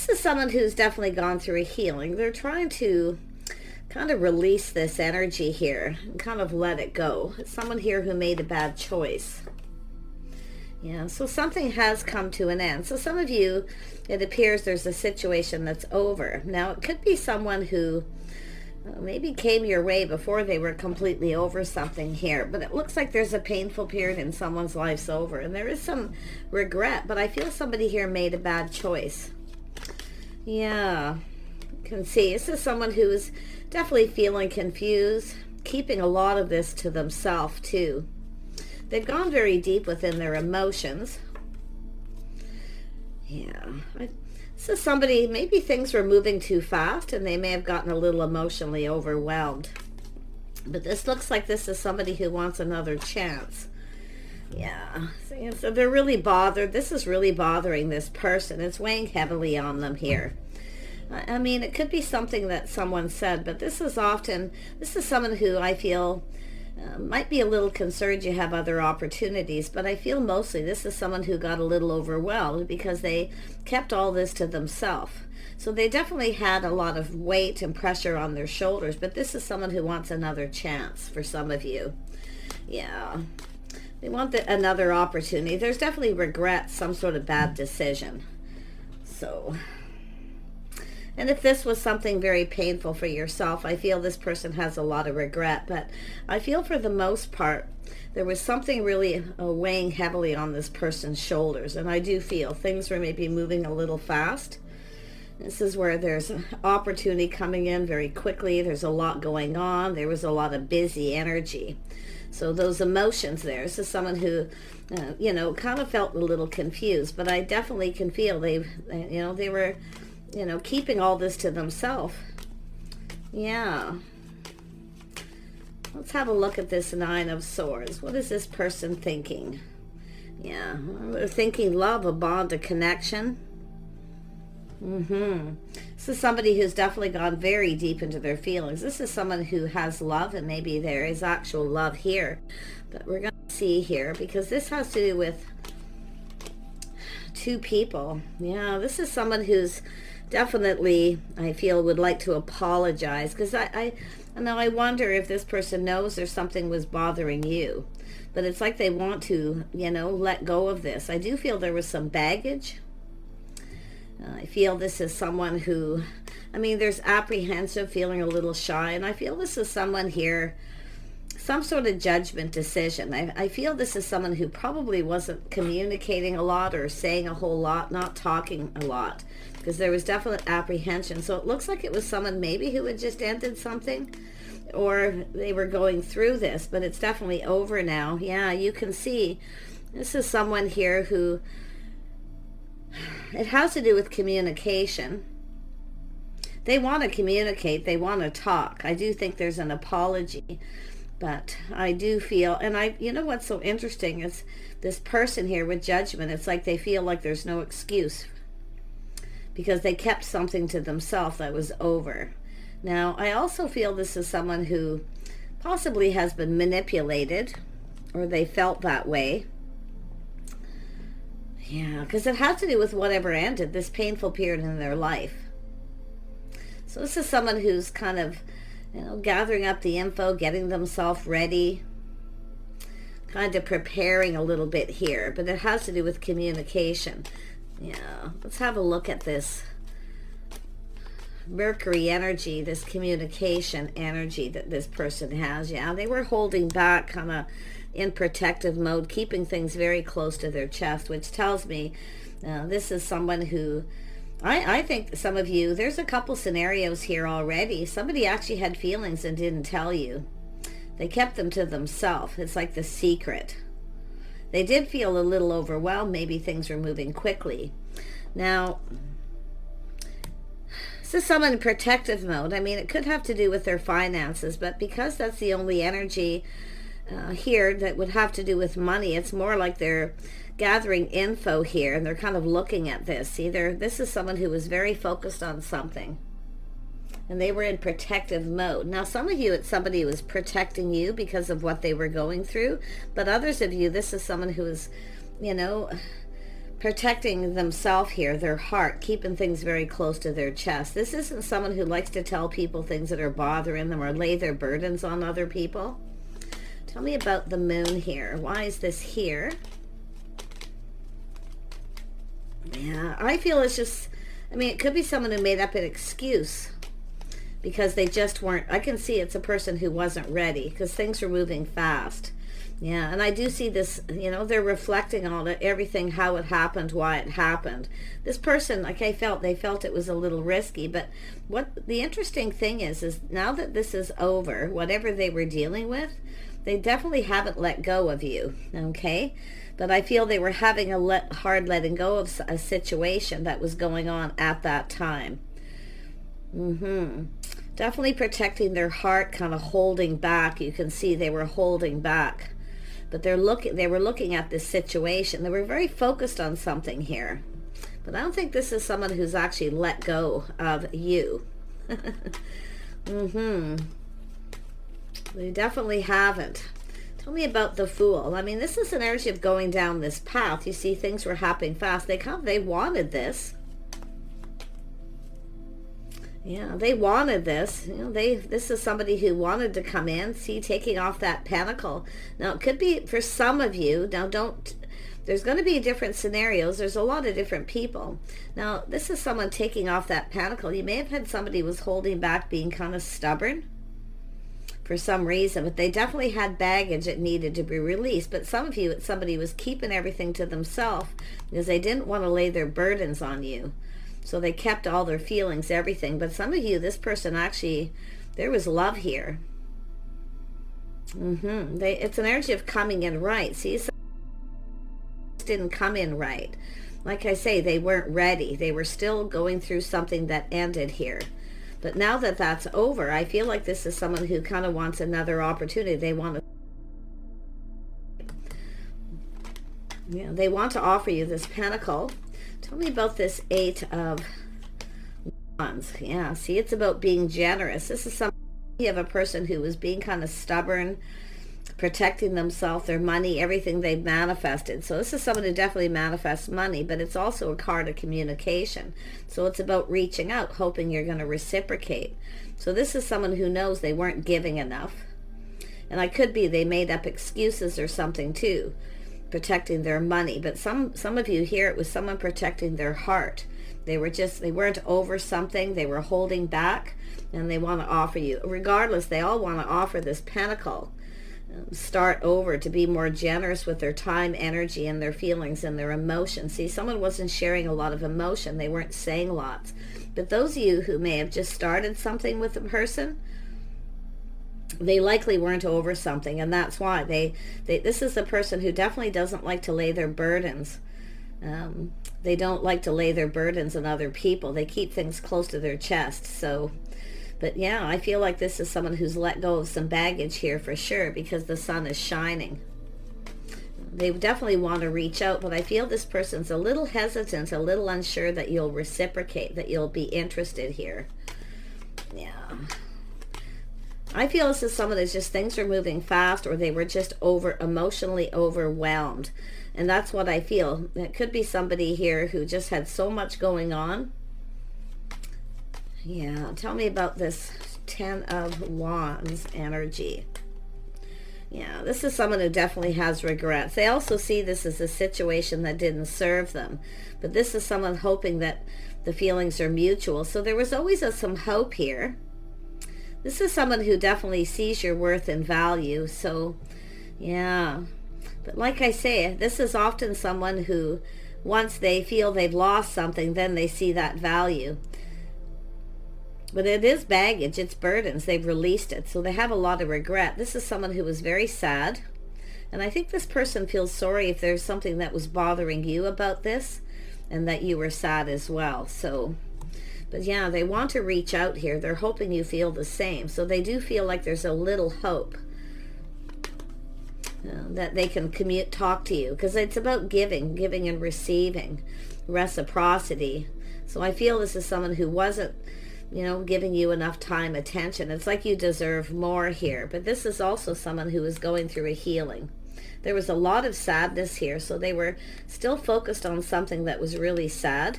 This is someone who's definitely gone through a healing. They're trying to kind of release this energy here and kind of let it go. It's someone here who made a bad choice. Yeah, so something has come to an end. So some of you, it appears there's a situation that's over. Now, it could be someone who maybe came your way before they were completely over something here. But it looks like there's a painful period in someone's life's over. And there is some regret. But I feel somebody here made a bad choice. Yeah, you can see this is someone who's definitely feeling confused, keeping a lot of this to themselves too. They've gone very deep within their emotions. Yeah, this is somebody, maybe things were moving too fast and they may have gotten a little emotionally overwhelmed. But this looks like this is somebody who wants another chance. Yeah, so they're really bothered. This is really bothering this person. It's weighing heavily on them here. I mean, it could be something that someone said, but this is someone who I feel might be a little concerned you have other opportunities, but I feel mostly this is someone who got a little overwhelmed because they kept all this to themselves. So they definitely had a lot of weight and pressure on their shoulders, but this is someone who wants another chance for some of you. Yeah. They want another opportunity. There's definitely regret, some sort of bad decision. So, and if this was something very painful for yourself, I feel this person has a lot of regret. But I feel for the most part, there was something really weighing heavily on this person's shoulders. And I do feel things were maybe moving a little fast. This is where there's an opportunity coming in very quickly. There's a lot going on. There was a lot of busy energy. So those emotions there, this is someone who, kind of felt a little confused, but I definitely can feel they were, keeping all this to themselves. Yeah. Let's have a look at this Nine of Swords. What is this person thinking? Yeah, they're thinking love, a bond, a connection. This is somebody who's definitely gone very deep into their feelings. This is someone who has love, and maybe there is actual love here. But we're going to see here, because this has to do with two people. Yeah, this is someone who's definitely, I feel, would like to apologize. Because I wonder if this person knows there's something was bothering you. But it's like they want to, let go of this. I do feel there was some baggage. I feel this is someone who, there's apprehensive, feeling a little shy, and I feel this is someone here, some sort of judgment decision. I feel this is someone who probably wasn't communicating a lot or saying a whole lot, not talking a lot, because there was definite apprehension. So it looks like it was someone maybe who had just ended something, or they were going through this, but it's definitely over now. Yeah, you can see this is someone here who, it has to do with communication. They want to communicate. They want to talk. I do think there's an apology. But I do feel, and you know what's so interesting is this person here with judgment, it's like they feel like there's no excuse because they kept something to themselves that was over. Now, I also feel this is someone who possibly has been manipulated, or they felt that way. Yeah, because it has to do with whatever ended, this painful period in their life. So this is someone who's kind of, gathering up the info, getting themselves ready, kind of preparing a little bit here. But it has to do with communication. Yeah, let's have a look at this Mercury energy, this communication energy that this person has. Yeah, they were holding back, kind of in protective mode, keeping things very close to their chest, which tells me this is someone who, I think some of you, there's a couple scenarios here already. Somebody actually had feelings and didn't tell you. They kept them to themselves. It's like the secret. They did feel a little overwhelmed. Maybe things were moving quickly. Now, this is someone in protective mode. It could have to do with their finances, but because that's the only energy here that would have to do with money, it's more like they're gathering info here, and ththey're kind of looking at this. Either this is someone who was very focused on something, and they were in protective mode. Now, some of you, it's somebody who was protecting you because of what they were going through, but others of you, this is someone who is, protecting themselves here, their heart, keeping things very close to their chest. This isn't someone who likes to tell people things that are bothering them or lay their burdens on other people. Tell me about the moon here. Why is this here? Yeah, I feel it's just, I mean, it could be someone who made up an excuse because they just weren't, I can see it's a person who wasn't ready because things were moving fast. Yeah, and I do see this, you know, they're reflecting on it, everything, how it happened, why it happened. This person, like they felt it was a little risky, but what the interesting thing is now that this is over, whatever they were dealing with, they definitely haven't let go of you, okay? But I feel they were having a hard letting go of a situation that was going on at that time. Definitely protecting their heart, kind of holding back. You can see they were holding back. But they were looking at this situation. They were very focused on something here. But I don't think this is someone who's actually let go of you. They definitely haven't. Tell me about the Fool. I mean, this is an energy of going down this path. You see, things were happening fast. They wanted this. Yeah, they wanted this. You know, this is somebody who wanted to come in. See, taking off that pentacle. Now, it could be for some of you. Now, there's going to be different scenarios. There's a lot of different people. Now, this is someone taking off that pentacle. You may have had somebody who was holding back, being kind of stubborn for some reason, but they definitely had baggage that needed to be released. But some of you, it's somebody who was keeping everything to themselves because they didn't want to lay their burdens on you. So they kept all their feelings, everything. But some of you, this person actually, there was love here. It's an energy of coming in right. See, some didn't come in right. Like I say, they weren't ready. They were still going through something that ended here. But now that that's over, I feel like this is someone who kind of wants another opportunity. They want to offer you this pentacle. Tell me about this Eight of Wands. Yeah, see, it's about being generous. This is something, you have a person who was being kind of stubborn, protecting themselves, their money, everything they've manifested. So this is someone who definitely manifests money, but it's also a card of communication. So it's about reaching out, hoping you're going to reciprocate. So this is someone who knows they weren't giving enough. And it could be they made up excuses or something too, protecting their money. But some of you here, it was someone protecting their heart. They weren't over something, they were holding back, and they want to offer you. Regardless, they all want to offer this pentacle. Start over, to be more generous with their time, energy, and their feelings and their emotions. See, someone wasn't sharing a lot of emotion. They weren't saying lots. But those of you who may have just started something with a person, they likely weren't over something, and that's why this is a person who definitely doesn't like to lay their burdens. They don't like to lay their burdens on other people. They keep things close to their chest. So, but yeah, I feel like this is someone who's let go of some baggage here for sure, because the sun is shining. They definitely want to reach out, but I feel this person's a little hesitant, a little unsure that you'll reciprocate, that you'll be interested here. Yeah. I feel this is someone that's just, things are moving fast, or they were just emotionally overwhelmed. And that's what I feel. It could be somebody here who just had so much going on. Yeah, tell me about this Ten of Wands energy. Yeah, this is someone who definitely has regrets. They also see this as a situation that didn't serve them. But this is someone hoping that the feelings are mutual. So there was always some hope here. This is someone who definitely sees your worth and value. So, yeah. But like I say, this is often someone who, once they feel they've lost something, then they see that value. But it is baggage, it's burdens, they've released it, so they have a lot of regret. This is someone who was very sad, and I think this person feels sorry if there's something that was bothering you about this, and that you were sad as well. So, but yeah, they want to reach out here. They're hoping you feel the same, so they do feel like there's a little hope that they can talk to you, because it's about giving and receiving, reciprocity. So I feel this is someone who wasn't, giving you enough time, attention. It's like you deserve more here. But this is also someone who is going through a healing. There was a lot of sadness here, so they were still focused on something that was really sad.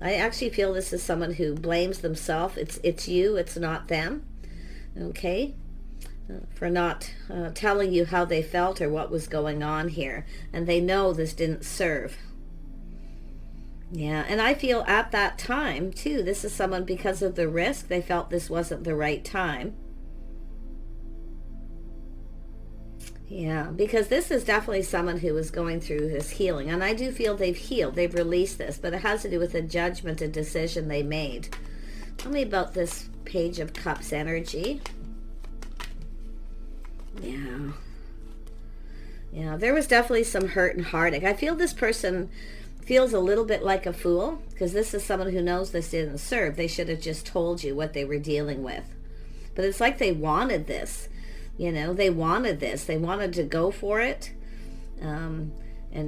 I actually feel this is someone who blames themselves. It's you, it's not them. Okay? For not telling you how they felt or what was going on here. And they know this didn't serve. Yeah, and I feel at that time, too, this is someone, because of the risk, they felt this wasn't the right time. Yeah, because this is definitely someone who is going through this healing. And I do feel they've healed, they've released this, but it has to do with a judgment, a decision they made. Tell me about this Page of Cups energy. Yeah. Yeah, there was definitely some hurt and heartache. I feel this person feels a little bit like a fool, because this is someone who knows this didn't serve. They should have just told you what they were dealing with. But it's like they wanted this. You know, they wanted this. They wanted to go for it. And,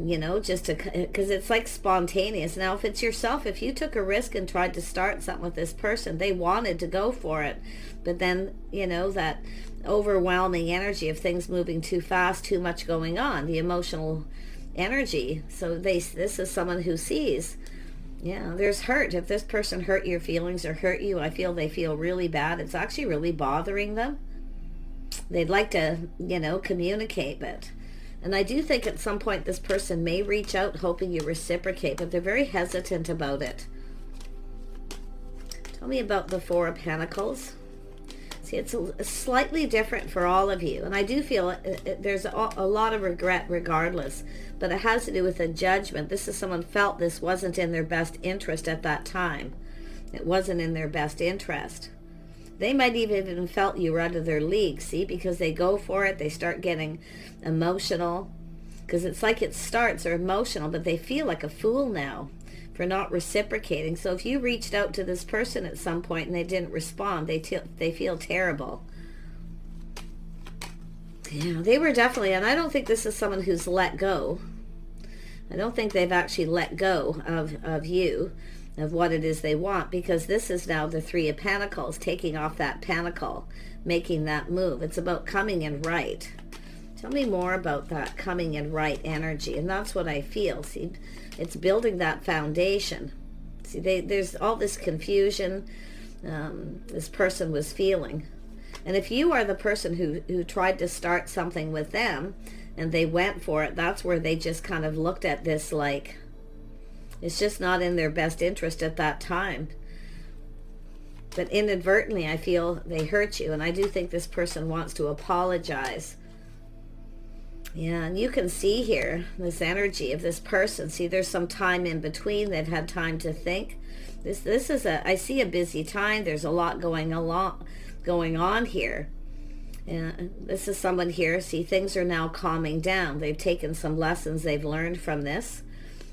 you know, just to, because it's like spontaneous. Now, if it's yourself, if you took a risk and tried to start something with this person, they wanted to go for it. But then, you know, that overwhelming energy of things moving too fast, too much going on, the emotional energy. So this is someone who sees, yeah, there's hurt. If this person hurt your feelings or hurt you, I feel they feel really bad. It's actually really bothering them. They'd like to, you know, communicate, but, and I do think at some point this person may reach out hoping you reciprocate, but they're very hesitant about it. Tell me about the Four of Pentacles. See, it's slightly different for all of you, and I do feel there's a lot of regret regardless, but it has to do with a judgment. This is someone felt this wasn't in their best interest at that time. It wasn't in their best interest. They might even felt you were out of their league, see, because they go for it, they start getting emotional, because it's like it starts, they're emotional, but they feel like a fool now for not reciprocating. So if you reached out to this person at some point and they didn't respond, they feel terrible. Yeah, they were definitely, and I don't think this is someone who's let go. I don't think they've actually let go of you, of what it is they want, because this is now the Three of Pentacles, taking off that pentacle, making that move. It's about coming in right. Tell me more about that coming in right energy, and that's what I feel. See, it's building that foundation. See, there's all this confusion this person was feeling. And if you are the person who tried to start something with them and they went for it, that's where they just kind of looked at this like, it's just not in their best interest at that time. But inadvertently, I feel they hurt you. And I do think this person wants to apologize. Yeah, and you can see here, this energy of this person. See, there's some time in between. They've had time to think. This is I see a busy time. There's a lot going on here. And this is someone here. See, things are now calming down. They've taken some lessons they've learned from this.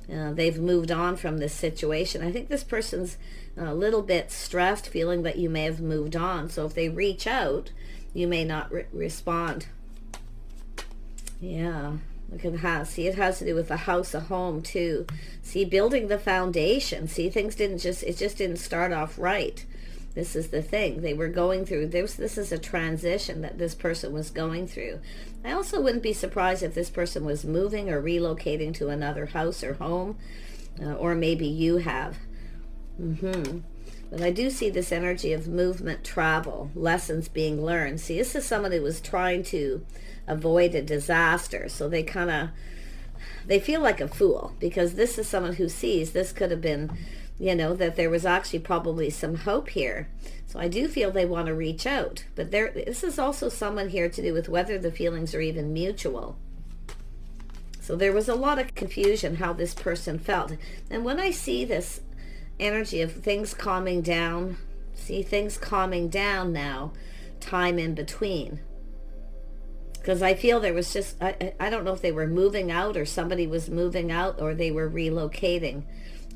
They've moved on from this situation. I think this person's a little bit stressed, feeling that you may have moved on. So if they reach out, you may not respond. Yeah, look at that. See, it has to do with the house, a home too. See, building the foundation. See, things it just didn't start off right. This is the thing. They were going through, this is a transition that this person was going through. I also wouldn't be surprised if this person was moving or relocating to another house or home, or maybe you have. But I do see this energy of movement, travel, lessons being learned. See, this is someone who was trying to avoid a disaster. So they feel like a fool, because this is someone who sees this could have been, you know, that there was actually probably some hope here. So I do feel they want to reach out. But this is also someone here to do with whether the feelings are even mutual. So there was a lot of confusion how this person felt. And when I see this energy of things calming down, see, things calming down now, time in between. Because I feel there was just, I don't know if they were moving out or somebody was moving out or they were relocating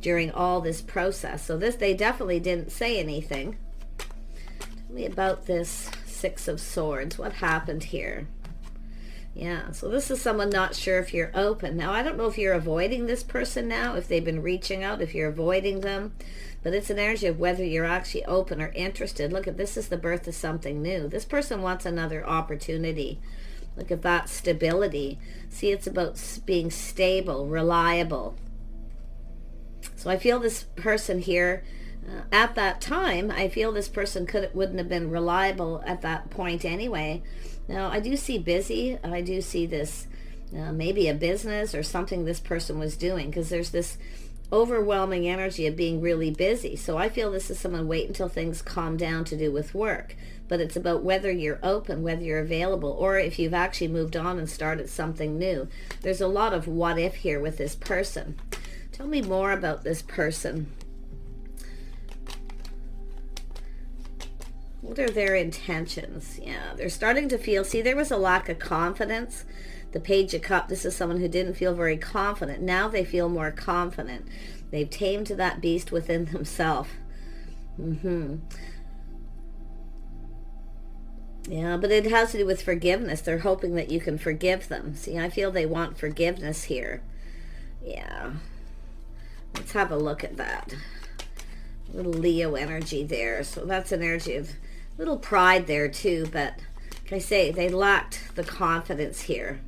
during all this process. So they definitely didn't say anything. Tell me about this Six of Swords. What happened here? Yeah, so this is someone not sure if you're open. Now, I don't know if you're avoiding this person now, if they've been reaching out, if you're avoiding them. But it's an energy of whether you're actually open or interested. Look, this is the birth of something new. This person wants another opportunity Look at that stability. See, it's about being stable, reliable. So I feel this person here, at that time, I feel this person wouldn't have been reliable at that point anyway. Now, I do see busy. I do see this maybe a business or something this person was doing, because there's this overwhelming energy of being really busy. So I feel this is someone wait until things calm down to do with work. But it's about whether you're open, whether you're available, or if you've actually moved on and started something new. There's a lot of what if here with this person. Tell me more about this person. What are their intentions? Yeah, they're starting to feel, see, there was a lack of confidence. The Page of Cups, this is someone who didn't feel very confident. Now they feel more confident. They've tamed that beast within themselves. Yeah, but it has to do with forgiveness. They're hoping that you can forgive them. See, I feel they want forgiveness here. Yeah. Let's have a look at that. A little Leo energy there. So that's an energy of little pride there too. But like I say, they lacked the confidence here.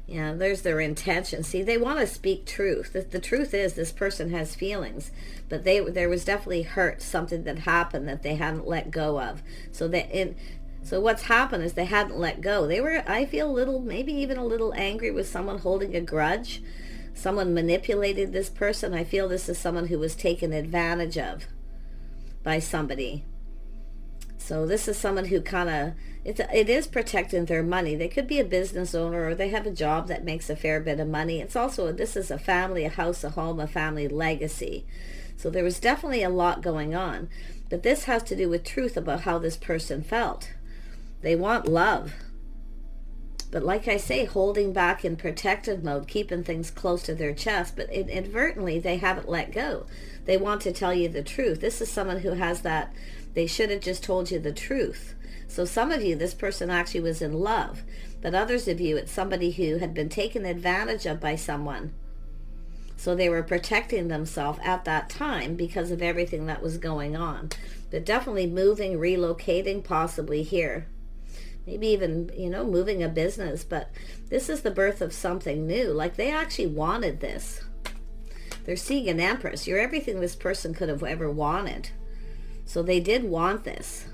Yeah, there's their intention. See, they want to speak truth. The truth is this person has feelings, but there was definitely hurt, something that happened that they hadn't let go of. So what's happened is they hadn't let go. They were, I feel, maybe even a little angry with someone, holding a grudge. Someone manipulated this person. I feel this is someone who was taken advantage of by somebody. So this is someone who kind of, it is protecting their money. They could be a business owner, or they have a job that makes a fair bit of money. It's also, this is a family, a house, a home, a family legacy. So there was definitely a lot going on. But this has to do with truth about how this person felt. They want love. But like I say, holding back in protective mode, keeping things close to their chest, but inadvertently they haven't let go. They want to tell you the truth. This is someone who has that, they should have just told you the truth. So some of you, this person actually was in love, but others of you, it's somebody who had been taken advantage of by someone. So they were protecting themselves at that time because of everything that was going on. But definitely moving, relocating, possibly here. Maybe even, moving a business. But this is the birth of something new. Like they actually wanted this. They're seeing an Empress. You're everything this person could have ever wanted. So they did want this.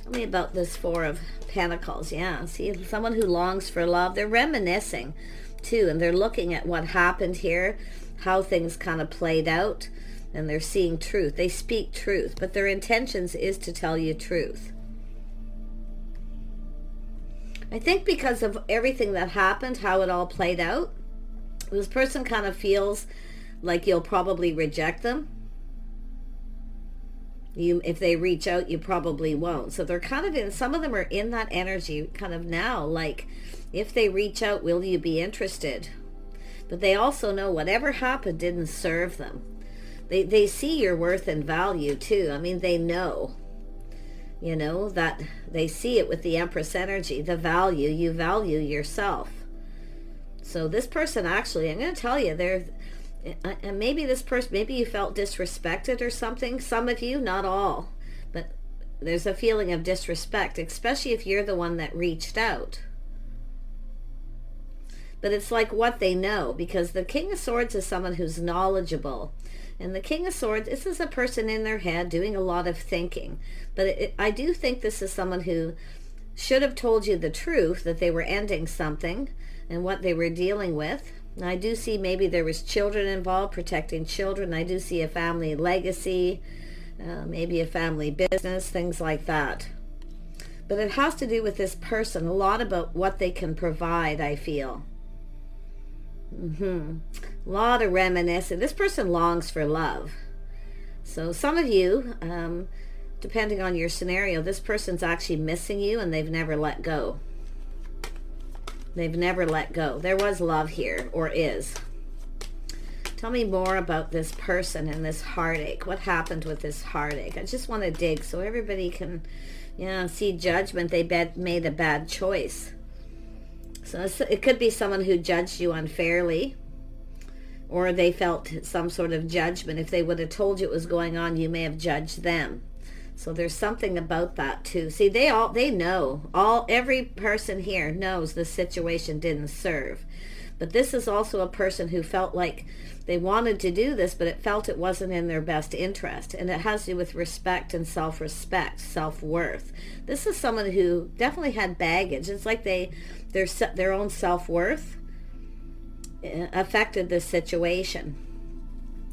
Tell me about this Four of Pentacles. Yeah, see, someone who longs for love. They're reminiscing too, and they're looking at what happened here, how things kind of played out, and they're seeing truth. They speak truth, but their intentions is to tell you truth. I think because of everything that happened, how it all played out, this person kind of feels like you'll probably reject them. If they reach out, you probably won't. So they're kind of in, some of them are in that energy kind of now, like if they reach out, will you be interested? But they also know whatever happened didn't serve them. They see your worth and value too. I mean, they know, that they see it with the Empress energy, the value, you value yourself. So this person actually, I'm going to tell you, and maybe this person, maybe you felt disrespected or something. Some of you, not all, but there's a feeling of disrespect, especially if you're the one that reached out. But it's like what they know, because the King of Swords is someone who's knowledgeable. And the King of Swords, this is a person in their head doing a lot of thinking. But I do think this is someone who should have told you the truth, that they were ending something and what they were dealing with. And I do see maybe there was children involved, protecting children. I do see a family legacy, maybe a family business, things like that. But it has to do with this person, a lot about what they can provide, I feel. A lot of reminiscing. This person longs for love. So some of you, depending on your scenario, this person's actually missing you and they've never let go. They've never let go. There was love here, or is. Tell me more about this person and this heartache. What happened with this heartache? I just want to dig so everybody can, see judgment. They made a bad choice. So it could be someone who judged you unfairly, or they felt some sort of judgment. If they would have told you what was going on, you may have judged them. So there's something about that too. See, they know, every person here knows the situation didn't serve. But this is also a person who felt like they wanted to do this, but it felt it wasn't in their best interest. And it has to do with respect and self-respect, self-worth. This is someone who definitely had baggage. It's like their own self-worth affected this situation.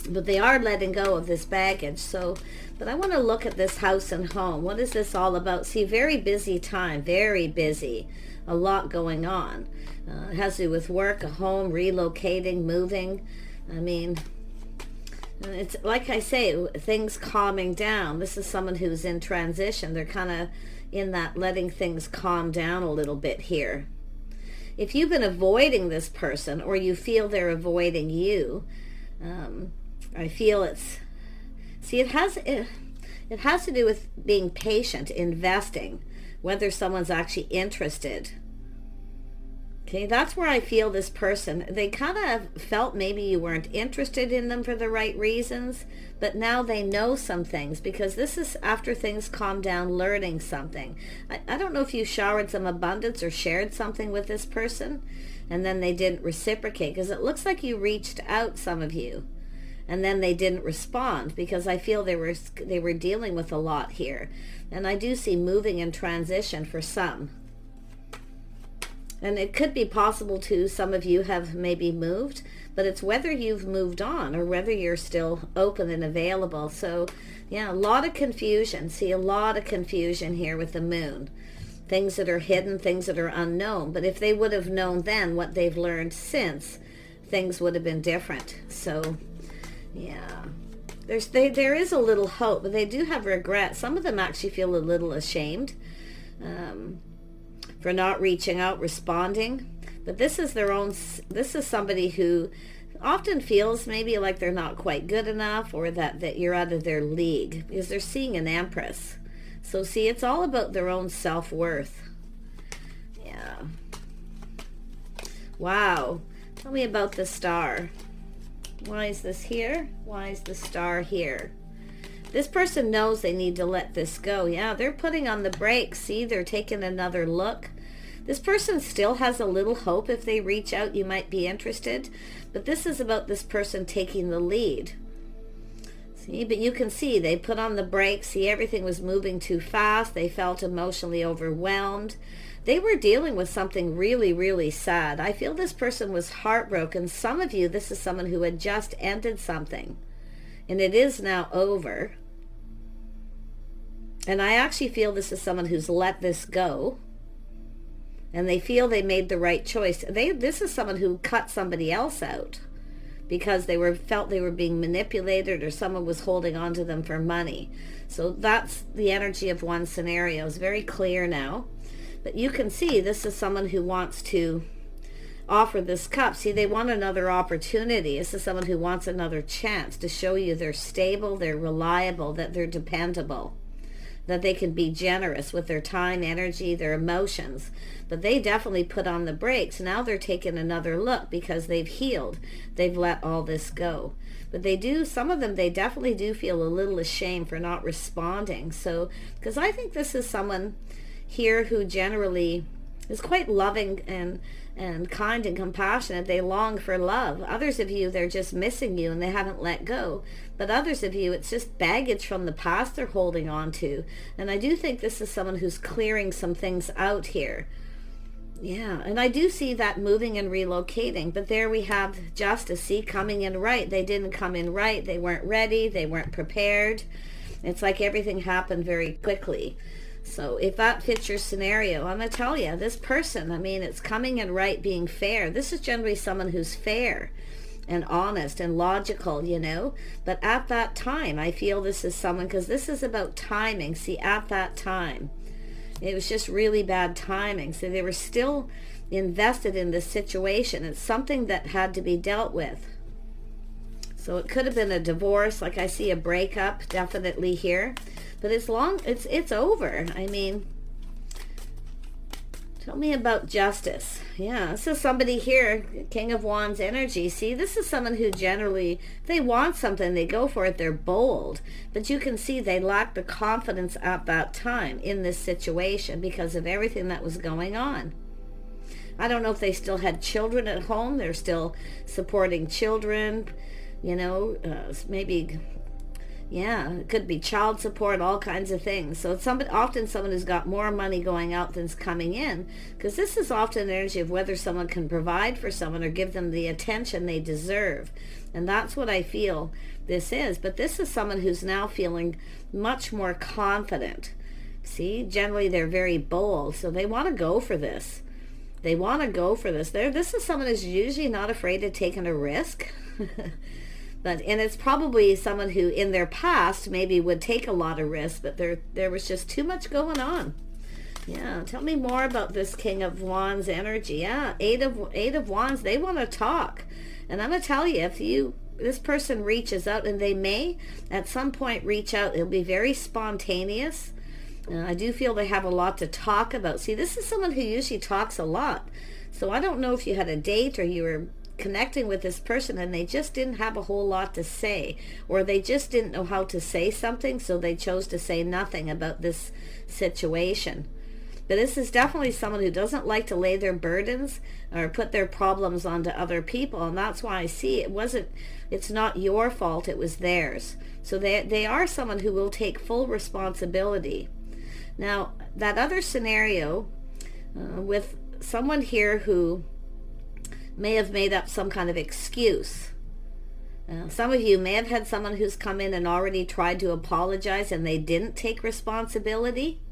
But they are letting go of this baggage. So, but I want to look at this house and home. What is this all about? See, very busy time, very busy. A lot going on. It has to do with work, a home, relocating, moving. I mean, it's like I say, things calming down. This is someone who's in transition. They're kind of in that letting things calm down a little bit here. If you've been avoiding this person, or you feel they're avoiding you, I feel it's, see, it has to do with being patient, investing, whether someone's actually interested. Okay, that's where I feel this person, they kind of felt maybe you weren't interested in them for the right reasons, but now they know some things, because this is after things calm down, learning something. I don't know if you showered some abundance or shared something with this person, and then they didn't reciprocate, because it looks like you reached out, some of you, and then they didn't respond, because I feel they were dealing with a lot here. And I do see moving in transition for some. And it could be possible too, some of you have maybe moved, but it's whether you've moved on or whether you're still open and available. So yeah, a lot of confusion. See, a lot of confusion here with the moon. Things that are hidden, things that are unknown. But if they would have known then what they've learned since, things would have been different. So yeah, there is a little hope, but they do have regret. Some of them actually feel a little ashamed for not reaching out, responding. But this is somebody who often feels maybe like they're not quite good enough, or that you're out of their league, because they're seeing an Empress. So see, it's all about their own self-worth. Yeah. Wow. Tell me about the star. Why is this here? Why is the star here? This person knows they need to let this go. Yeah, they're putting on the brakes. See, they're taking another look. This person still has a little hope. If they reach out, you might be interested. But this is about this person taking the lead. See, but you can see they put on the brakes. See, everything was moving too fast. They felt emotionally overwhelmed. They were dealing with something really, really sad. I feel this person was heartbroken. Some of you, this is someone who had just ended something, and it is now over. And I actually feel this is someone who's let this go, and they feel they made the right choice. This is someone who cut somebody else out because they felt they were being manipulated, or someone was holding on to them for money. So that's the energy of one scenario. It's very clear now. But you can see this is someone who wants to offer this cup. See, they want another opportunity. This is someone who wants another chance to show you they're stable, they're reliable, that they're dependable, that they can be generous with their time, energy, their emotions. But they definitely put on the brakes. Now they're taking another look because they've healed. They've let all this go. But some of them, they definitely do feel a little ashamed for not responding. So, because I think this is someone here who generally is quite loving and kind and compassionate. They long for love. Others of you, they're just missing you and they haven't let go. But others of you, it's just baggage from the past they're holding on to. And I do think this is someone who's clearing some things out here. Yeah, and I do see that moving and relocating. But there we have justice, see, coming in right. They didn't come in right. They weren't ready. They weren't prepared. It's like everything happened very quickly. So if that fits your scenario, I'm going to tell you, this person, I mean, it's coming in right, being fair. This is generally someone who's fair and honest and logical, you know. But at that time, I feel this is someone, because this is about timing. See, at that time, it was just really bad timing. So they were still invested in this situation. It's something that had to be dealt with. So it could have been a divorce. Like I see a breakup definitely here. But it's over. I mean, Tell me about justice. Yeah, this is somebody here, King of Wands energy. See, this is someone who generally, if they want something, they go for it. They're bold. But you can see they lack the confidence at that time in this situation because of everything that was going on. I don't know if they still had children at home. They're still supporting children, you know, maybe... Yeah, it could be child support, all kinds of things. So it's often someone who's got more money going out than's coming in, because this is often an energy of whether someone can provide for someone or give them the attention they deserve. And that's what I feel this is. But this is someone who's now feeling much more confident. See, generally they're very bold, so they want to go for this. They want to go for this. This is someone who's usually not afraid of taking a risk. And it's probably someone who in their past maybe would take a lot of risks, but there was just too much going on. Yeah, tell me more about this King of Wands energy. Yeah, Eight of Wands, they want to talk. And I'm going to tell you, if this person reaches out, and they may at some point reach out, it'll be very spontaneous. I do feel they have a lot to talk about. See, this is someone who usually talks a lot. So I don't know if you had a date or you were connecting with this person and they just didn't have a whole lot to say, or they just didn't know how to say something, so they chose to say nothing about this situation. But this is definitely someone who doesn't like to lay their burdens or put their problems onto other people, and that's why I see it's not your fault, it was theirs. So they are someone who will take full responsibility. Now, that other scenario with someone here who may have made up some kind of excuse. Some of you may have had someone who's come in and already tried to apologize and they didn't take responsibility.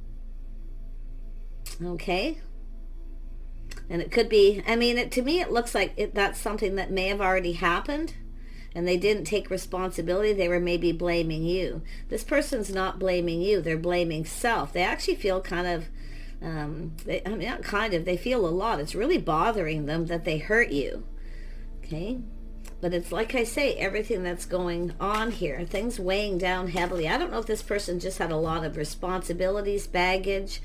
Okay. And it could be, to me it looks like that's something that may have already happened and they didn't take responsibility. They were maybe blaming you. This person's not blaming you. They're blaming self. They actually feel kind of they feel a lot. It's really bothering them that they hurt you. Okay? But it's like I say, everything that's going on here, things weighing down heavily. I don't know if this person just had a lot of responsibilities, baggage,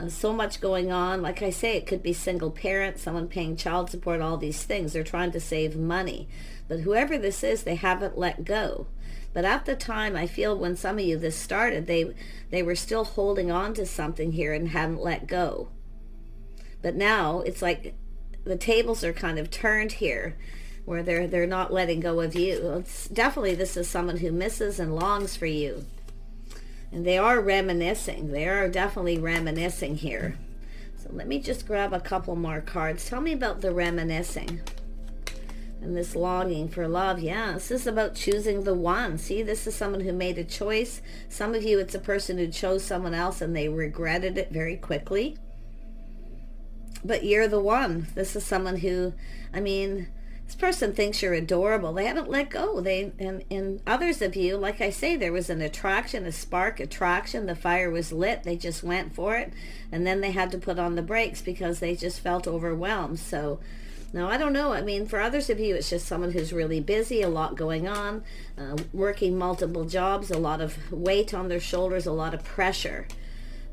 so much going on. Like I say, it could be single parent, someone paying child support, all these things. They're trying to save money. But whoever this is, they haven't let go. But at the time, I feel when some of you this started, they were still holding on to something here and hadn't let go. But now it's like the tables are kind of turned here, where they're not letting go of you. It's definitely, this is someone who misses and longs for you. And they are reminiscing. They are definitely reminiscing here. So let me just grab a couple more cards. Tell me about the reminiscing. And this longing for love. Yeah, this is about choosing the one. See, this is someone who made a choice. Some of you, it's a person who chose someone else and they regretted it very quickly. But you're the one. This is someone who, this person thinks you're adorable. They haven't let go. And others of you, like I say, there was an attraction, a spark, attraction. The fire was lit. They just went for it. And then they had to put on the brakes because they just felt overwhelmed. So, no, I don't know. For others of you, it's just someone who's really busy, a lot going on, working multiple jobs, a lot of weight on their shoulders, a lot of pressure.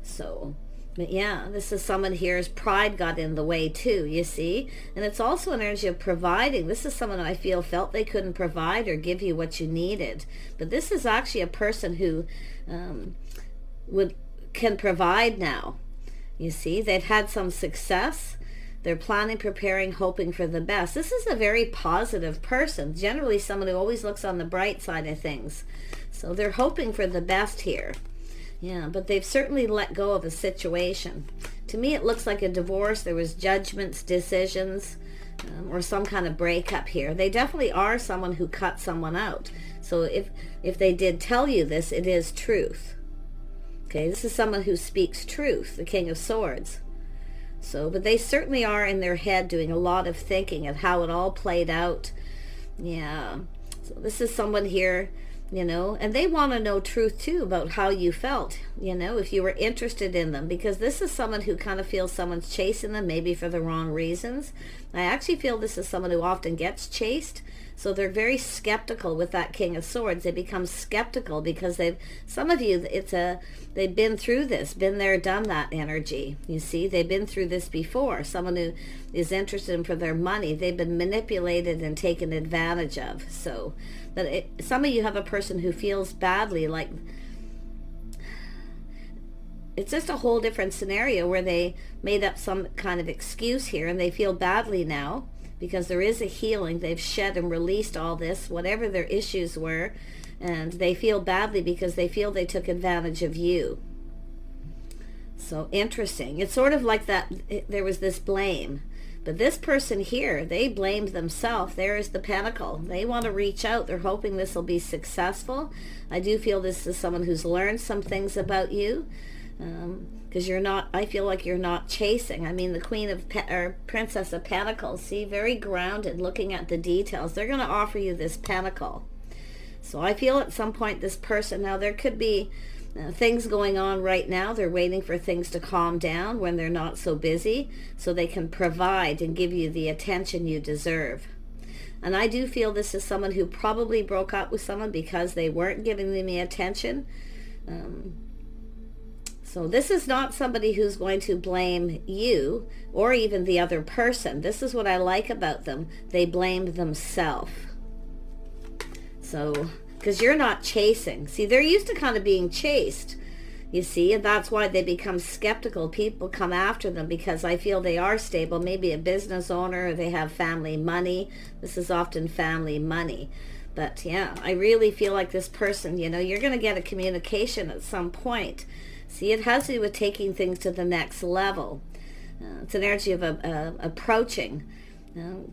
So, but yeah, this is someone here's pride got in the way too, you see? And it's also an energy of providing. This is someone I feel felt they couldn't provide or give you what you needed. But this is actually a person who can provide now. You see, they've had some success. They're planning, preparing, hoping for the best. This is a very positive person. Generally, someone who always looks on the bright side of things. So they're hoping for the best here. Yeah, but they've certainly let go of a situation. To me, it looks like a divorce. There was judgments, decisions, or some kind of breakup here. They definitely are someone who cut someone out. So if they did tell you this, it is truth. Okay, this is someone who speaks truth, the King of Swords. So, but they certainly are in their head doing a lot of thinking of how it all played out. Yeah. So this is someone here, and they want to know truth too about how you felt, if you were interested in them, because this is someone who kind of feels someone's chasing them, maybe for the wrong reasons. I actually feel this is someone who often gets chased, So they're very skeptical with that King of Swords. They become skeptical because some of you, they've been through this, been there, done that energy. You see, they've been through this before. Someone who is interested in for their money, they've been manipulated and taken advantage of. So, but some of you have a person who feels badly, like it's just a whole different scenario where they made up some kind of excuse here and they feel badly now because there is a healing. They've shed and released all this, whatever their issues were, and they feel badly because they feel they took advantage of you. So interesting. It's sort of like that there was this blame. But this person here, they blamed themselves. There is the Pentacle. They want to reach out. They're hoping this will be successful. I do feel this is someone who's learned some things about you. Because you're not, I feel like you're not chasing. I mean, the Queen of or Princess of Pentacles, see, very grounded, looking at the details. They're going to offer you this Pentacle. So I feel at some point this person, now there could be things going on right now. They're waiting for things to calm down when they're not so busy, so they can provide and give you the attention you deserve. And I do feel this is someone who probably broke up with someone because they weren't giving them the attention. So this is not somebody who's going to blame you or even the other person. This is what I like about them. They blamed themselves. So, because you're not chasing. See, they're used to kind of being chased, you see, and that's why they become skeptical. People come after them because I feel they are stable, maybe a business owner, or they have family money. This is often family money. But yeah, I really feel like this person, you know, you're going to get a communication at some point. See, it has to do with taking things to the next level. It's an energy of approaching.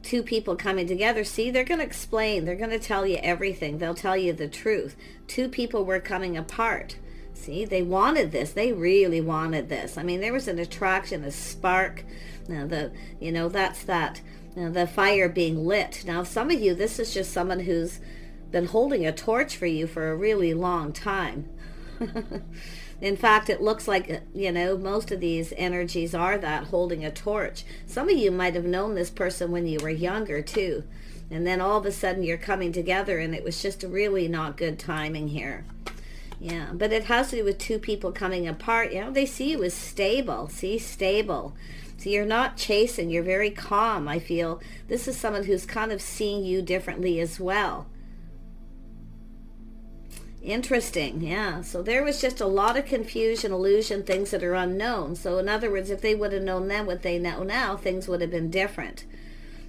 Two people coming together. See, they're going to explain. They're going to tell you everything. They'll tell you the truth. Two people were coming apart. See, they wanted this. They really wanted this. I mean, there was an attraction, a spark. That's that. The fire being lit. Now, some of you, this is just someone who's been holding a torch for you for a really long time. In fact, it looks like, most of these energies are that, holding a torch. Some of you might have known this person when you were younger, too. And then all of a sudden you're coming together, and it was just really not good timing here. Yeah, but it has to do with two people coming apart. They see you as stable. See, stable. So you're not chasing. You're very calm, I feel. This is someone who's kind of seeing you differently as well. Interesting, yeah. So there was just a lot of confusion, illusion, things that are unknown. So in other words, if they would have known then what they know now, things would have been different.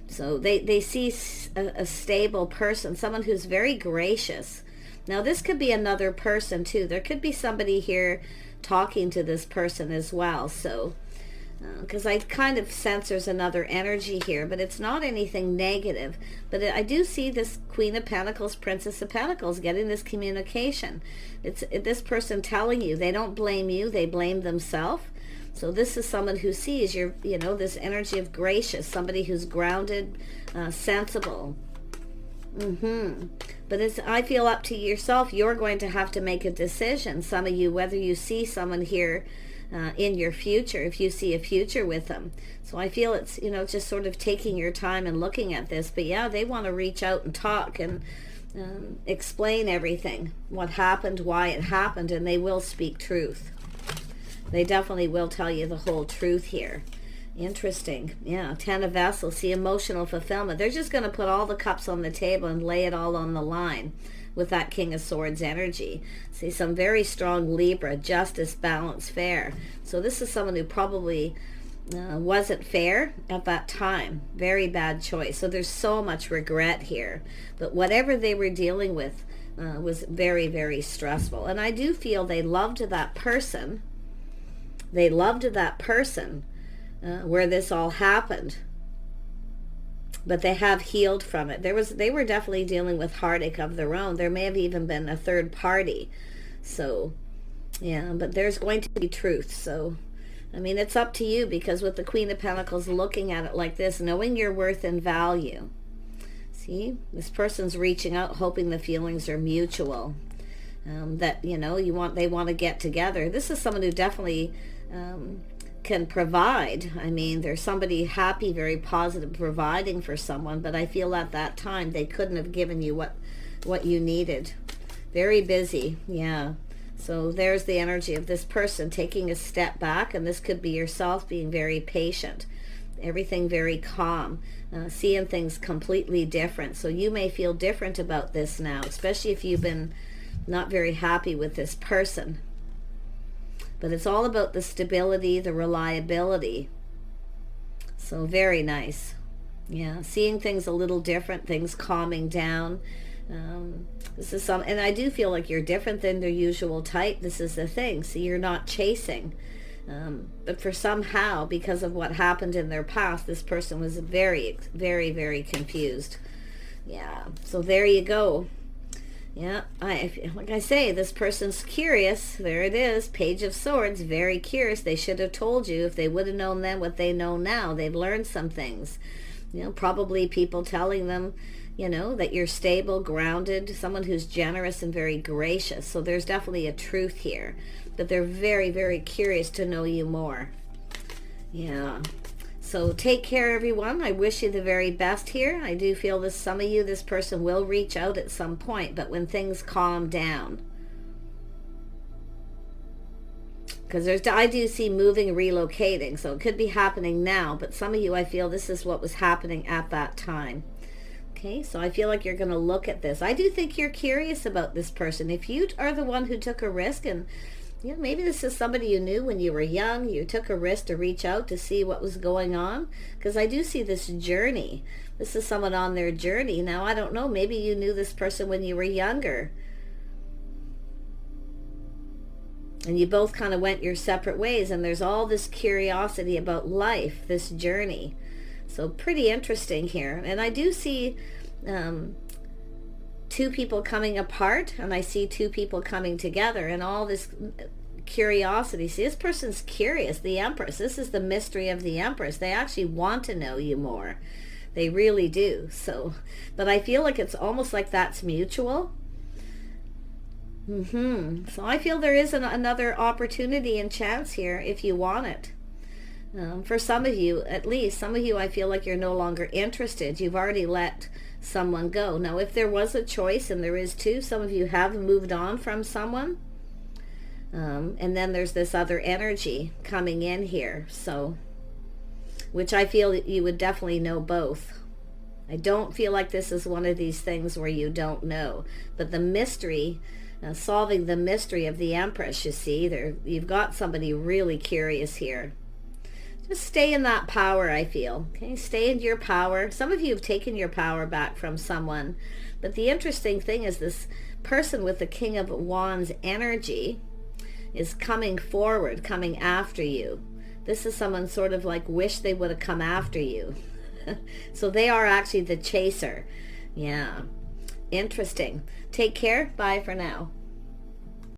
So they see a stable person, someone who's very gracious. Now this could be another person too. There could be somebody here talking to this person as well. So because I kind of sense there's another energy here, but it's not anything negative. But I do see this Queen of Pentacles, Princess of Pentacles getting this communication. It's this person telling you they don't blame you, they blame themselves. So this is someone who sees this energy of gracious, somebody who's grounded, sensible. But I feel up to yourself. You're going to have to make a decision. Some of you, whether you see someone here in your future, if you see a future with them. So I feel it's, just sort of taking your time and looking at this. But yeah, they want to reach out and talk and explain everything, what happened, why it happened, and they will speak truth. They definitely will tell you the whole truth here. Interesting. Yeah, 10 of Vessels. See, emotional fulfillment. They're just going to put all the cups on the table and lay it all on the line with that King of Swords energy. See, some very strong Libra, justice, balance, fair. So this is someone who probably wasn't fair at that time. Very bad choice. So there's so much regret here. But whatever they were dealing with was very, very stressful. And I do feel they loved that person. They loved that person where this all happened. But they have healed from it. They were definitely dealing with heartache of their own. There may have even been a third party. So, yeah, but there's going to be truth. So, I mean, it's up to you, because with the Queen of Pentacles looking at it like this, knowing your worth and value. See, this person's reaching out, hoping the feelings are mutual. That, they want to get together. This is someone who definitely can provide. I mean, there's somebody happy, very positive, providing for someone, but I feel at that time they couldn't have given you what you needed. Very busy, yeah. So there's the energy of this person taking a step back, and this could be yourself being very patient. Everything very calm, seeing things completely different. So you may feel different about this now, especially if you've been not very happy with this person. But it's all about the stability, the reliability. So very nice. Yeah, seeing things a little different, things calming down. This is and I do feel like you're different than their usual type. This is the thing. So you're not chasing. But for somehow, because of what happened in their past, this person was very, very, very confused. Yeah, so there you go. Yeah, like I say, this person's curious. There it is, Page of Swords, very curious. They should have told you. If they would have known then what they know now, they've learned some things. You know, probably people telling them, you know, that you're stable, grounded, someone who's generous and very gracious. So there's definitely a truth here. But they're very, very curious to know you more. Yeah. So take care, everyone. I wish you the very best here. I do feel this, some of you, this person will reach out at some point, but when things calm down. Because I do see moving, relocating, so it could be happening now, but some of you, I feel this is what was happening at that time. Okay, so I feel like you're going to look at this. I do think you're curious about this person. If you are the one who took a risk, and you know, maybe this is somebody you knew when you were young, you took a risk to reach out to see what was going on, because I do see this journey. This is someone on their journey. Now, I don't know, maybe you knew this person when you were younger, and you both kind of went your separate ways, and there's all this curiosity about life, this journey. So pretty interesting here. And I do see two people coming apart, and I see two people coming together, and all this curiosity. See, this person's curious. The Empress, this is the mystery of the Empress. They actually want to know you more. They really do. So, but I feel like it's almost like that's mutual. So I feel there is another opportunity and chance here if you want it. For some of you, at least, some of you, I feel like you're no longer interested. You've already let someone go. Now, if there was a choice, and there is too, some of you have moved on from someone. And then there's this other energy coming in here. So, which I feel that you would definitely know both. I don't feel like this is one of these things where you don't know. But the mystery, solving the mystery of the Empress, you see, you've got somebody really curious here. Just stay in that power, I feel. Okay, stay in your power. Some of you have taken your power back from someone. But the interesting thing is this person with the King of Wands energy is coming forward, coming after you. This is someone sort of like wish they would have come after you. So they are actually the chaser. Yeah. Interesting. Take care. Bye for now.